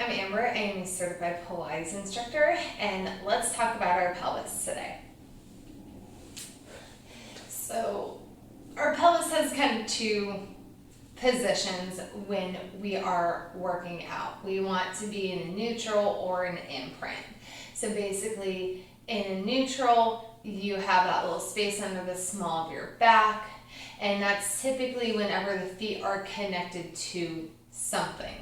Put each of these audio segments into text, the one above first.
I'm Amber. I am a certified Pilates instructor, and let's talk about our pelvis today. So, our pelvis has kind of two positions when we are working out. We want to be in a neutral or an imprint. So basically, in a neutral, you have that little space under the small of your back, and that's typically whenever the feet are connected to something.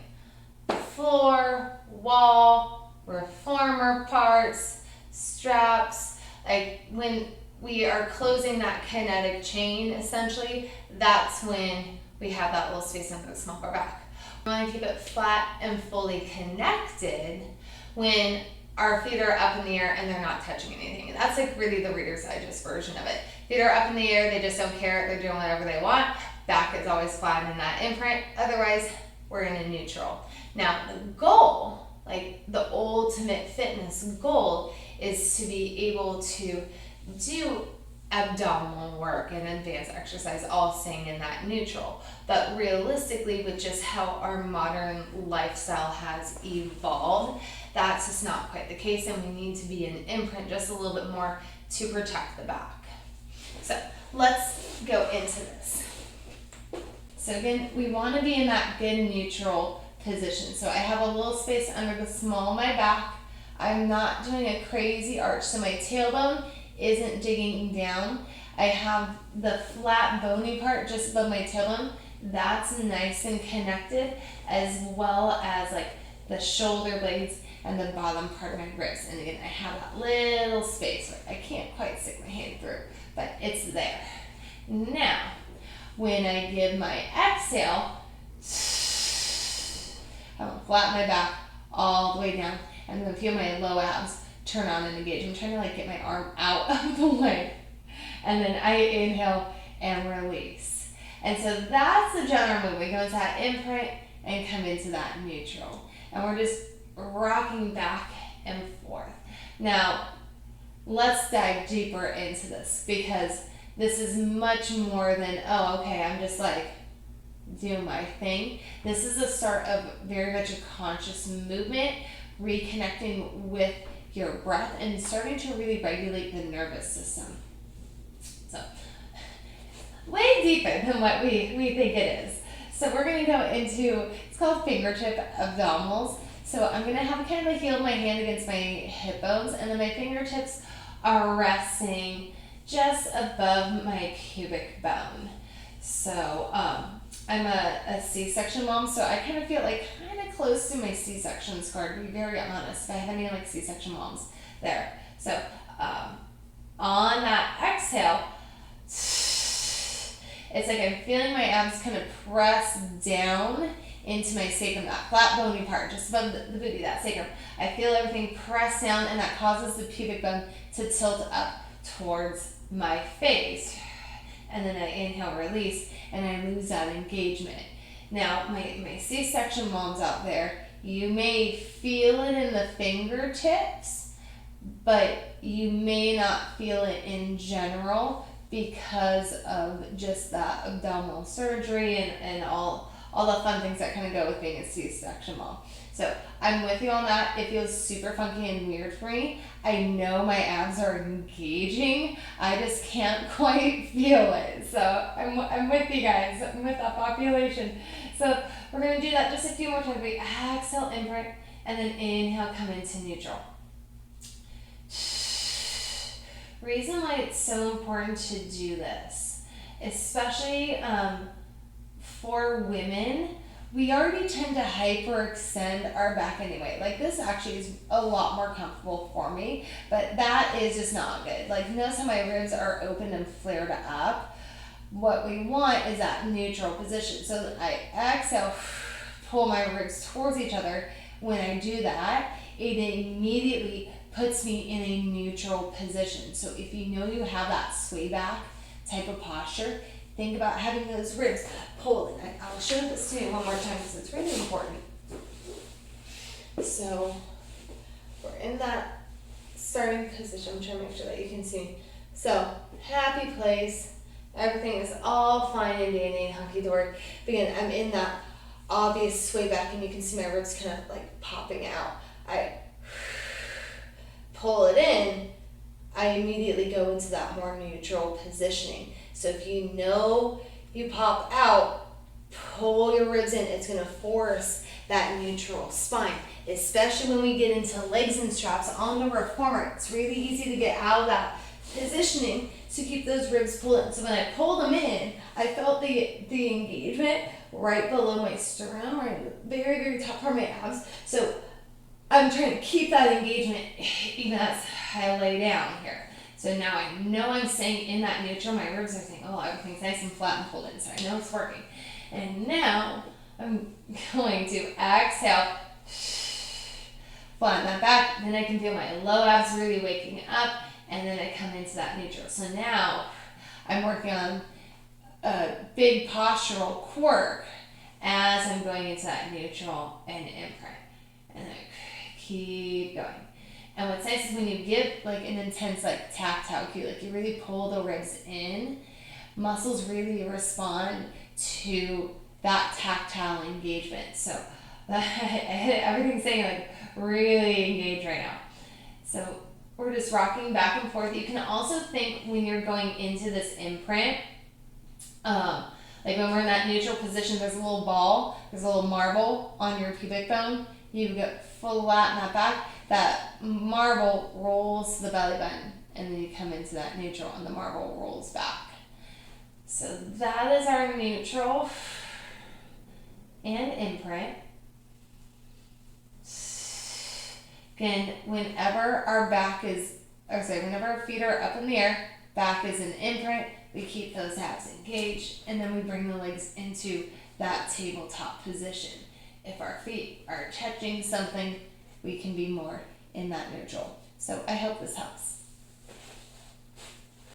Floor, wall, reformer parts, straps. Like when we are closing that kinetic chain, essentially, that's when we have that little space under the small of our back. We want to keep it flat and fully connected when our feet are up in the air and they're not touching anything. And that's like really the Reader's Digest version of it. Feet are up in the air, they just don't care, they're doing whatever they want. Back is always flat in that imprint. Otherwise, we're in a neutral. Now, the goal, like the ultimate fitness goal, is to be able to do abdominal work and advanced exercise, all staying in that neutral. But realistically, with just how our modern lifestyle has evolved, that's just not quite the case, and we need to be in imprint just a little bit more to protect the back. So let's go into this. So again, we want to be in that good neutral position. So I have a little space under the small of my back. I'm not doing a crazy arch, so my tailbone isn't digging down. I have the flat bony part just above my tailbone. That's nice and connected, as well as like the shoulder blades and the bottom part of my ribs. And again, I have that little space where I can't quite stick my hand through, but it's there. Now, when I give my exhale, I'm gonna flatten my back all the way down, and then feel my low abs turn on and engage. I'm trying to like get my arm out of the leg, and then I inhale and release. And so that's the general move. We go into that imprint and come into that neutral, and we're just rocking back and forth. Now, let's dive deeper into this, because this is much more than, oh, okay, I'm just like doing my thing. This is the start of very much a conscious movement, reconnecting with your breath and starting to really regulate the nervous system. So, way deeper than what we think it is. So we're going to go into, it's called fingertip abdominals. So I'm going to have kind of the heel of my hand against my hip bones, and then my fingertips are resting just above my pubic bone. So I'm a C-section mom, so I kind of feel like kind of close to my C-section scar, to be very honest. If I have any like C-section moms there. So on that exhale, it's like I'm feeling my abs kind of press down into my sacrum, that flat bony part just above the booty, that sacrum. I feel everything press down, and that causes the pubic bone to tilt up towards my face. And then I inhale, release, and I lose that engagement. Now, my C-section moms out there, you may feel it in the fingertips, but you may not feel it in general because of just that abdominal surgery and all the fun things that kind of go with being a C-section mom. So I'm with you on that. It feels super funky and weird for me. I know my abs are engaging. I just can't quite feel it. So I'm with you guys. I'm with that population. So we're going to do that just a few more times. We exhale, imprint, and then inhale, come into neutral. Reason why it's so important to do this, especially for women, we already tend to hyperextend our back anyway. Like, this actually is a lot more comfortable for me, but that is just not good. Like, notice how my ribs are open and flared up. What we want is that neutral position. So I exhale, pull my ribs towards each other. When I do that, it immediately puts me in a neutral position. So if you know you have that sway back type of posture, think about having those ribs pulled. And I'll show this to you one more time because it's really important. So we're in that starting position. I'm trying to make sure that you can see. So happy place. Everything is all fine and dandy and hunky-dory. Again, I'm in that obvious sway back, and you can see my ribs kind of like popping out. I pull it in, I immediately go into that more neutral positioning. So if you know you pop out, pull your ribs in. It's going to force that neutral spine, especially when we get into legs and straps on the reformer. It's really easy to get out of that positioning, so keep those ribs pulled in. So when I pull them in, I felt the engagement right below my sternum, right in the very, very top part of my abs. So I'm trying to keep that engagement even as I lay down here. So now I know I'm staying in that neutral. My ribs are saying, oh, everything's nice and flat and pulled in. So I know it's working. And now I'm going to exhale, flatten that back. Then I can feel my low abs really waking up. And then I come into that neutral. So now I'm working on a big postural quirk as I'm going into that neutral and imprint. And I keep going. And what's nice is when you give like an intense like tactile cue, like you really pull the ribs in, muscles really respond to that tactile engagement. So everything's saying like really engage right now. So we're just rocking back and forth. You can also think when you're going into this imprint, like when we're in that neutral position, there's a little ball, there's a little marble on your pubic bone. You get flatten that back. That marble rolls to the belly button, and then you come into that neutral, and the marble rolls back. So that is our neutral and imprint. Again, whenever our feet are up in the air, back is an imprint, we keep those abs engaged, and then we bring the legs into that tabletop position. If our feet are touching something, we can be more in that neutral. So I hope this helps.